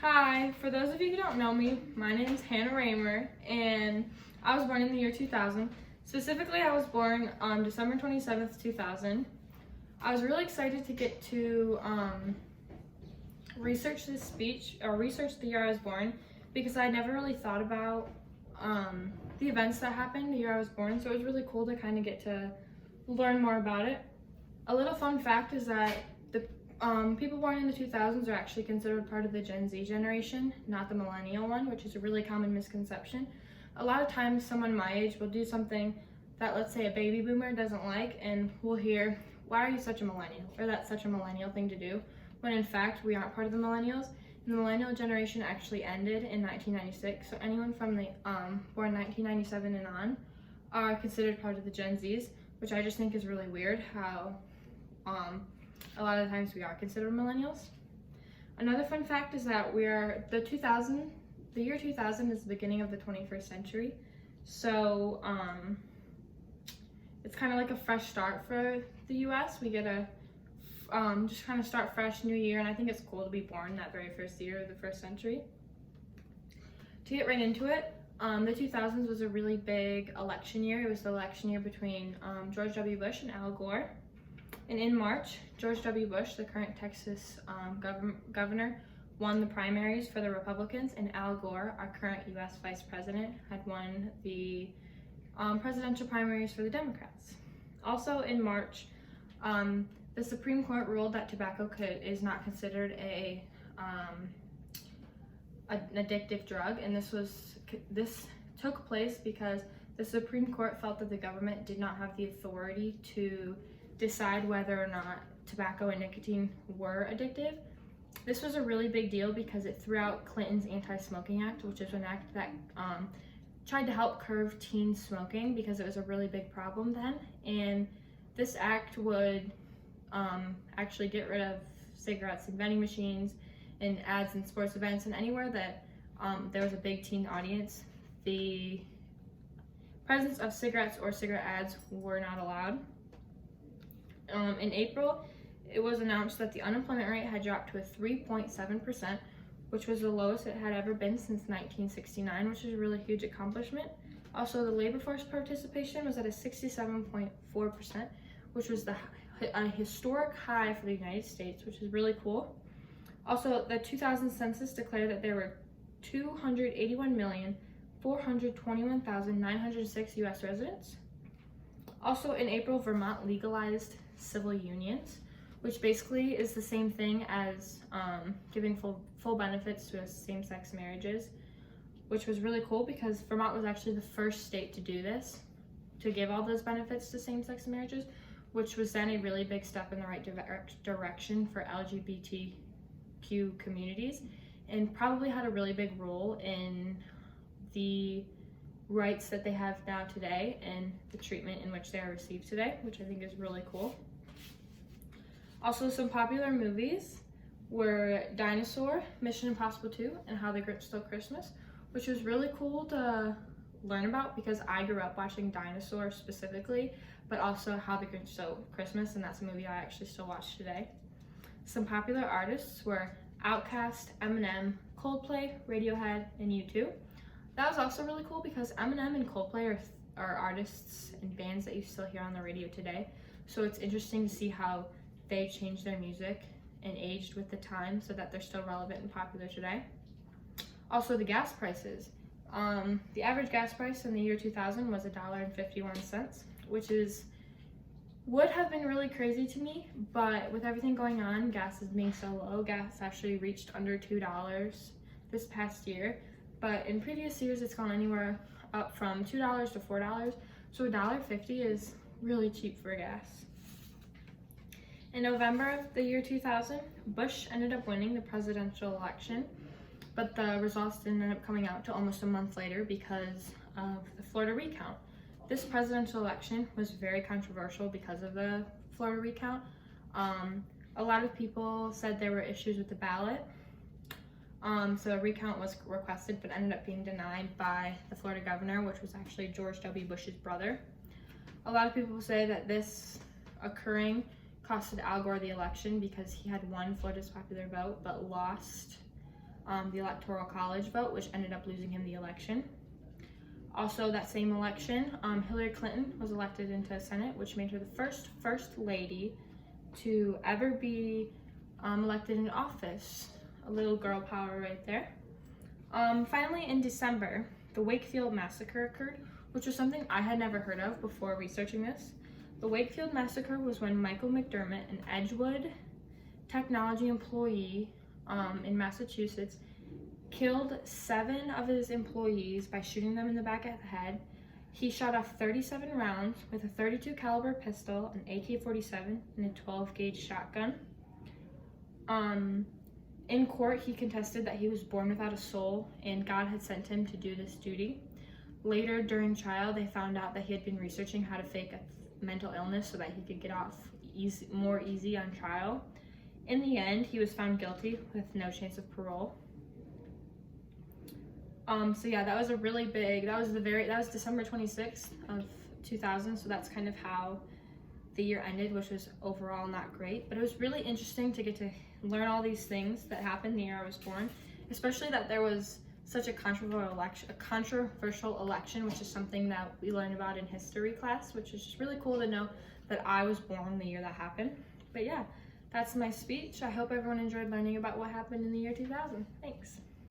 Hi, for those of you who don't know me, my name is Hannah Raymer, and I was born in the year 2000. Specifically, I was born on December 27th, 2000. I was really excited to get to research this speech, or research the year I was born, because I never really thought about the events that happened the year I was born, so it was really cool to kind of get to learn more about it. A little fun fact is that the people born in the 2000s are actually considered part of the Gen Z generation, not the millennial one, which is a really common misconception. A lot of times someone my age will do something that, let's say, a baby boomer doesn't like, and we'll hear, why are you such a millennial? Or that's such a millennial thing to do, when in fact we aren't part of the millennials. The millennial generation actually ended in 1996, so anyone from the born 1997 and on are considered part of the Gen Zs, which I just think is really weird how a lot of the times we are considered millennials. Another fun fact is that the year 2000 is the beginning of the 21st century. So it's kind of like a fresh start for the US. We get a just kind of start fresh, new year, and I think it's cool to be born that very first year of the first century. To get right into it, the 2000s was a really big election year. It was the election year between George W. Bush and Al Gore. And in March, George W. Bush, the current Texas governor, won the primaries for the Republicans, and Al Gore, our current US vice president, had won the presidential primaries for the Democrats. Also in March, the Supreme Court ruled that tobacco is not considered an addictive drug, and this took place because the Supreme Court felt that the government did not have the authority to decide whether or not tobacco and nicotine were addictive. This was a really big deal because it threw out Clinton's Anti-Smoking Act, which is an act that tried to help curb teen smoking because it was a really big problem then. And this act would actually get rid of cigarettes in vending machines and ads in sports events, and anywhere that there was a big teen audience, the presence of cigarettes or cigarette ads were not allowed. In April, it was announced that the unemployment rate had dropped to a 3.7%, which was the lowest it had ever been since 1969, which is a really huge accomplishment. Also, the labor force participation was at a 67.4%, which was a historic high for the United States, which is really cool. Also, the 2000 census declared that there were 281,421,906 U.S. residents. Also in April, Vermont legalized civil unions, which basically is the same thing as giving full benefits to same-sex marriages, which was really cool because Vermont was actually the first state to do this, to give all those benefits to same-sex marriages, which was then a really big step in the right direction for LGBTQ communities, and probably had a really big role in the rights that they have now today and the treatment in which they are received today, which I think is really cool. Also, some popular movies were Dinosaur, Mission Impossible 2, and How the Grinch Stole Christmas, which was really cool to learn about because I grew up watching Dinosaur specifically, but also How the Grinch Stole Christmas, and that's a movie I actually still watch today. Some popular artists were Outkast, Eminem, Coldplay, Radiohead, and U2. That was also really cool because Eminem and Coldplay are artists and bands that you still hear on the radio today. So it's interesting to see how they changed their music and aged with the time so that they're still relevant and popular today. Also, the gas prices. The average gas price in the year 2000 was $1.51, which would have been really crazy to me, but with everything going on, gas is being so low. Gas actually reached under $2 this past year. But in previous years, it's gone anywhere up from $2 to $4. So $1.50 is really cheap for gas. In November of the year 2000, Bush ended up winning the presidential election, but the results didn't end up coming out till almost a month later because of the Florida recount. This presidential election was very controversial because of the Florida recount. A lot of people said there were issues with the ballot. So a recount was requested but ended up being denied by the Florida governor, which was actually George W. Bush's brother. A lot of people say that this occurring costed Al Gore the election because he had won Florida's popular vote but lost the Electoral College vote, which ended up losing him the election. Also, that same election, Hillary Clinton was elected into the Senate, which made her the first lady to ever be elected in office. A little girl power right there. Finally, in December, the Wakefield Massacre occurred, which was something I had never heard of before researching this. The Wakefield Massacre was when Michael McDermott, an Edgewood technology employee in Massachusetts, killed 7 of his employees by shooting them in the back of the head. He shot off 37 rounds with a .32 caliber pistol, an AK-47, and a 12-gauge shotgun. In court, he contested that he was born without a soul and God had sent him to do this duty. Later, during trial, they found out that he had been researching how to fake a mental illness so that he could get off more easy on trial. In the end, he was found guilty with no chance of parole. So yeah, that was a really big, that was December 26th of 2000, so that's kind of how the year ended, which was overall not great, but it was really interesting to get to learn all these things that happened the year I was born, especially that there was such a controversial election, which is something that we learned about in history class, which is just really cool to know that I was born the year that happened. But yeah, that's my speech. I hope everyone enjoyed learning about what happened in the year 2000. Thanks.